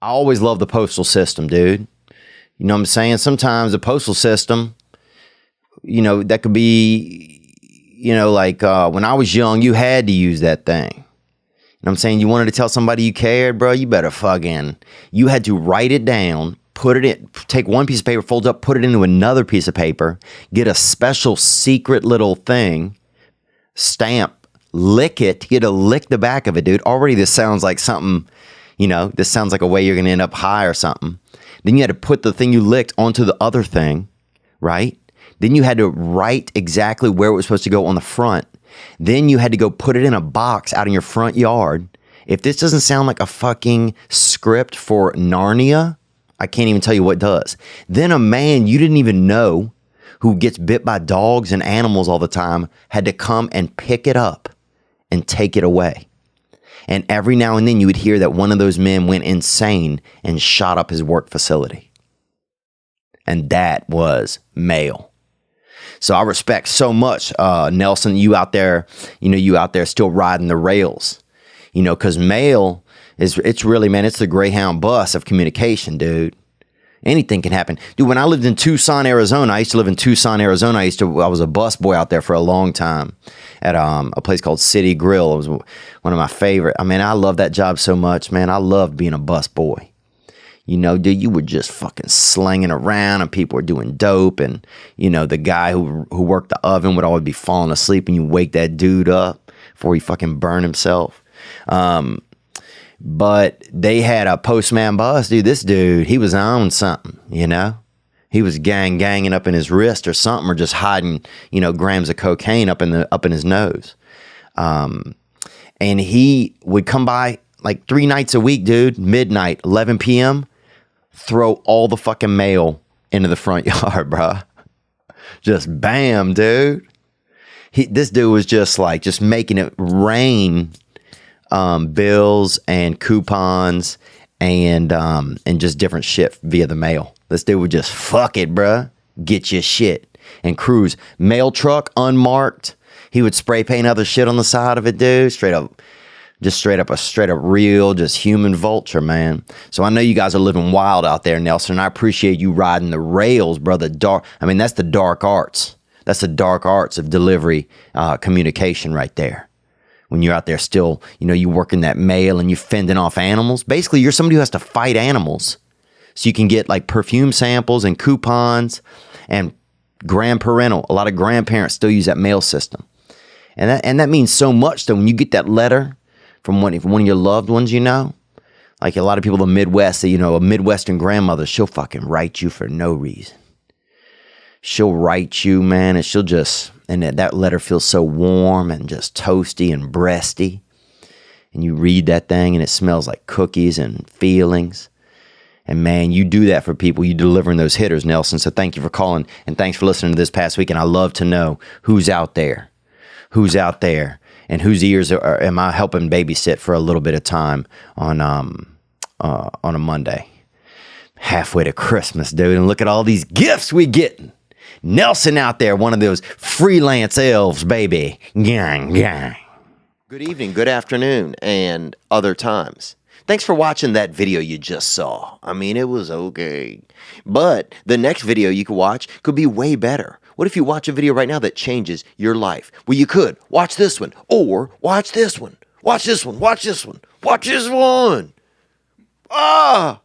I always love the postal system, dude. You know what I'm saying? Sometimes the postal system, that could be, like when I was young, you had to use that thing. You know what I'm saying? You wanted to tell somebody you cared, bro, you better you had to write it down, put it in, take one piece of paper, fold up, put it into another piece of paper, get a special secret little thing, stamp, lick it, you had to lick the back of it, dude. Already this sounds like something, this sounds like a way you're going to end up high or something. Then you had to put the thing you licked onto the other thing, right? Then you had to write exactly where it was supposed to go on the front. Then you had to go put it in a box out in your front yard. If this doesn't sound like a fucking script for Narnia, I can't even tell you what does. Then a man you didn't even know who gets bit by dogs and animals all the time had to come and pick it up and take it away. And every now and then you would hear that one of those men went insane and shot up his work facility. And that was mail. So I respect so much, Nelson, you out there still riding the rails, because mail it's really, man, it's the Greyhound bus of communication, dude. Anything can happen. Dude, when I lived in Tucson, Arizona, I was a bus boy out there for a long time at a place called City Grill. It was one of my favorite. I mean, I love that job so much, man. I loved being a bus boy. Dude, you were just fucking slanging around and people were doing dope. And, the guy who worked the oven would always be falling asleep and you wake that dude up before he fucking burned himself. But they had a postman bus, dude. This dude, he was on something, He was ganging up in his wrist or something, or just hiding, grams of cocaine up in his nose. And he would come by like 3 nights a week, dude, midnight, 11 p.m., throw all the fucking mail into the front yard, bro. Just bam, dude. This dude was just making it rain, bills and coupons and just different shit via the mail. This dude would just fuck it, bruh. Get your shit and cruise. Mail truck unmarked. He would spray paint other shit on the side of it, dude. Straight up real, just human vulture, man. So I know you guys are living wild out there, Nelson. I appreciate you riding the rails, brother. That's the dark arts. That's the dark arts of delivery, communication right there. When you're out there still, you working that mail and you fending off animals. Basically, you're somebody who has to fight animals. So you can get like perfume samples and coupons and grandparental. A lot of grandparents still use that mail system. And that means so much that when you get that letter from one of your loved ones, like a lot of people in the Midwest, a Midwestern grandmother, she'll fucking write you for no reason. She'll write you, man, and that letter feels so warm and just toasty and breasty. And you read that thing and it smells like cookies and feelings. And man, you do that for people. You delivering those hitters, Nelson. So thank you for calling and thanks for listening to this past week. And I love to know who's out there, and whose ears am I helping babysit for a little bit of time on a Monday. Halfway to Christmas, dude. And look at all these gifts we getting. Nelson out there, one of those freelance elves, baby. Gang. Good evening, good afternoon, and other times. Thanks for watching that video you just saw. I mean, it was okay. But the next video you could watch could be way better. What if you watch a video right now that changes your life? Well, you could. Watch this one. Or watch this one. Watch this one. Watch this one. Watch this one. Ah!